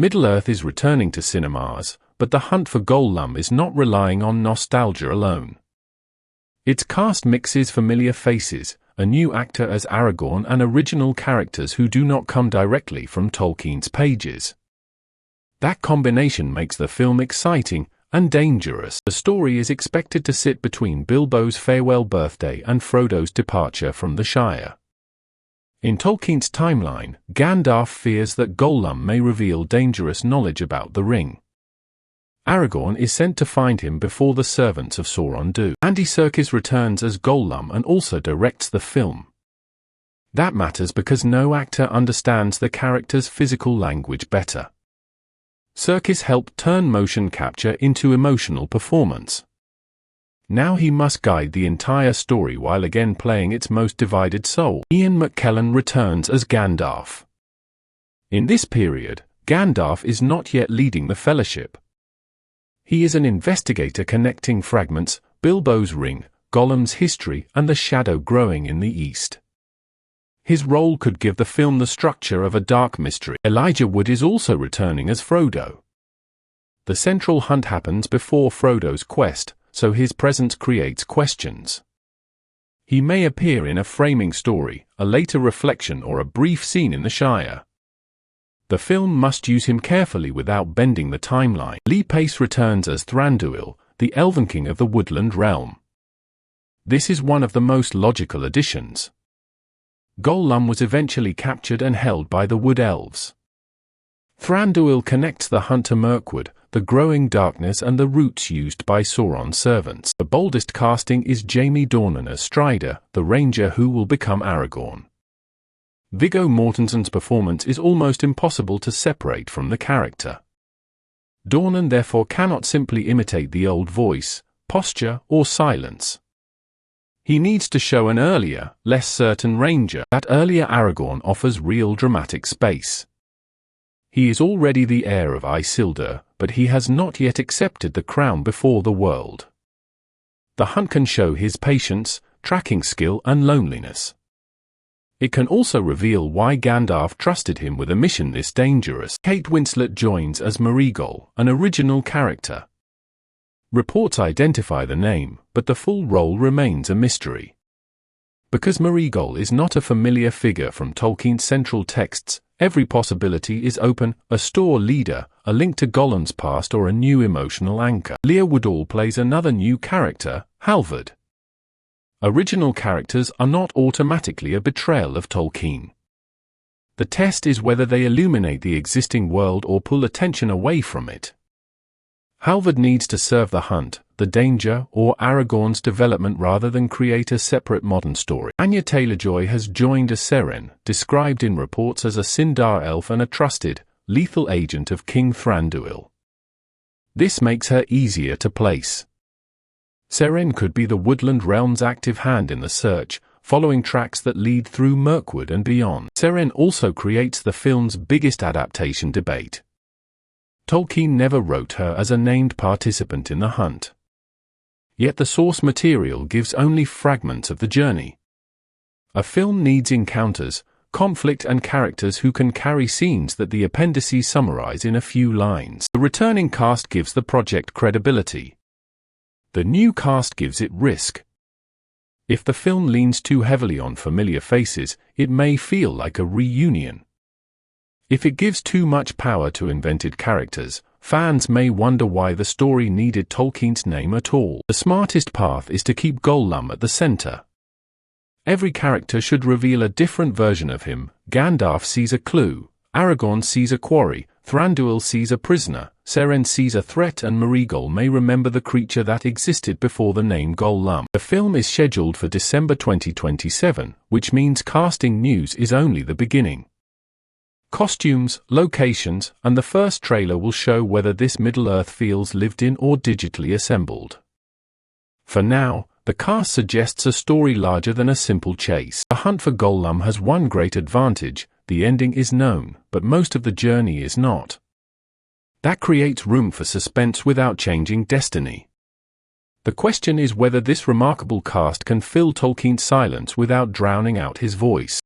Middle-earth is returning to cinemas, but the hunt for Gollum is not relying on nostalgia alone. Its cast mixes familiar faces, a new actor as Aragorn, and original characters who do not come directly from Tolkien's pages. That combination makes the film exciting and dangerous. The story is expected to sit between Bilbo's farewell birthday and Frodo's departure from the Shire. In Tolkien's timeline, Gandalf fears that Gollum may reveal dangerous knowledge about the ring. Aragorn is sent to find him before the servants of Sauron do. Andy Serkis returns as Gollum and also directs the film. That matters because no actor understands the character's physical language better. Serkis helped turn motion capture into emotional performance. Now he must guide the entire story while again playing its most divided soul. Ian McKellen returns as Gandalf. In this period, Gandalf is not yet leading the Fellowship. He is an investigator connecting fragments, Bilbo's ring, Gollum's history, and the shadow growing in the east. His role could give the film the structure of a dark mystery. Elijah Wood is also returning as Frodo. The central hunt happens before Frodo's quest, so his presence creates questions. He may appear in a framing story, a later reflection, or a brief scene in the Shire. The film must use him carefully without bending the timeline. Lee Pace returns as Thranduil, the Elven King of the Woodland Realm. This is one of the most logical additions. Gollum was eventually captured and held by the Wood Elves. Thranduil connects the hunt to Mirkwood, the growing darkness, and the routes used by Sauron's servants. The boldest casting is Jamie Dornan as Strider, the ranger who will become Aragorn. Viggo Mortensen's performance is almost impossible to separate from the character. Dornan therefore cannot simply imitate the old voice, posture, or silence. He needs to show an earlier, less certain ranger. That earlier Aragorn offers real dramatic space. He is already the heir of Isildur, but he has not yet accepted the crown before the world. The hunt can show his patience, tracking skill, and loneliness. It can also reveal why Gandalf trusted him with a mission this dangerous. Kate Winslet joins as Marigold, an original character. Reports identify the name, but the full role remains a mystery. Because Marigold is not a familiar figure from Tolkien's central texts, every possibility is open: a store leader, a link to Gollum's past, or a new emotional anchor. Leah Woodall plays another new character, Halvard. Original characters are not automatically a betrayal of Tolkien. The test is whether they illuminate the existing world or pull attention away from it. Halvard needs to serve the hunt, the danger, or Aragorn's development rather than create a separate modern story. Anya Taylor-Joy has joined as Seren, described in reports as a Sindar elf and a trusted, lethal agent of King Thranduil. This makes her easier to place. Seren could be the Woodland Realm's active hand in the search, following tracks that lead through Mirkwood and beyond. Seren also creates the film's biggest adaptation debate. Tolkien never wrote her as a named participant in the hunt. Yet the source material gives only fragments of the journey. A film needs encounters, conflict, and characters who can carry scenes that the appendices summarize in a few lines. The returning cast gives the project credibility. The new cast gives it risk. If the film leans too heavily on familiar faces, it may feel like a reunion. If it gives too much power to invented characters, fans may wonder why the story needed Tolkien's name at all. The smartest path is to keep Gollum at the center. Every character should reveal a different version of him. Gandalf sees a clue, Aragorn sees a quarry, Thranduil sees a prisoner, Seren sees a threat, and Marigold may remember the creature that existed before the name Gollum. The film is scheduled for December 2027, which means casting news is only the beginning. Costumes, locations, and the first trailer will show whether this Middle-earth feels lived in or digitally assembled. For now, the cast suggests a story larger than a simple chase. The hunt for Gollum has one great advantage: the ending is known, but most of the journey is not. That creates room for suspense without changing destiny. The question is whether this remarkable cast can fill Tolkien's silence without drowning out his voice.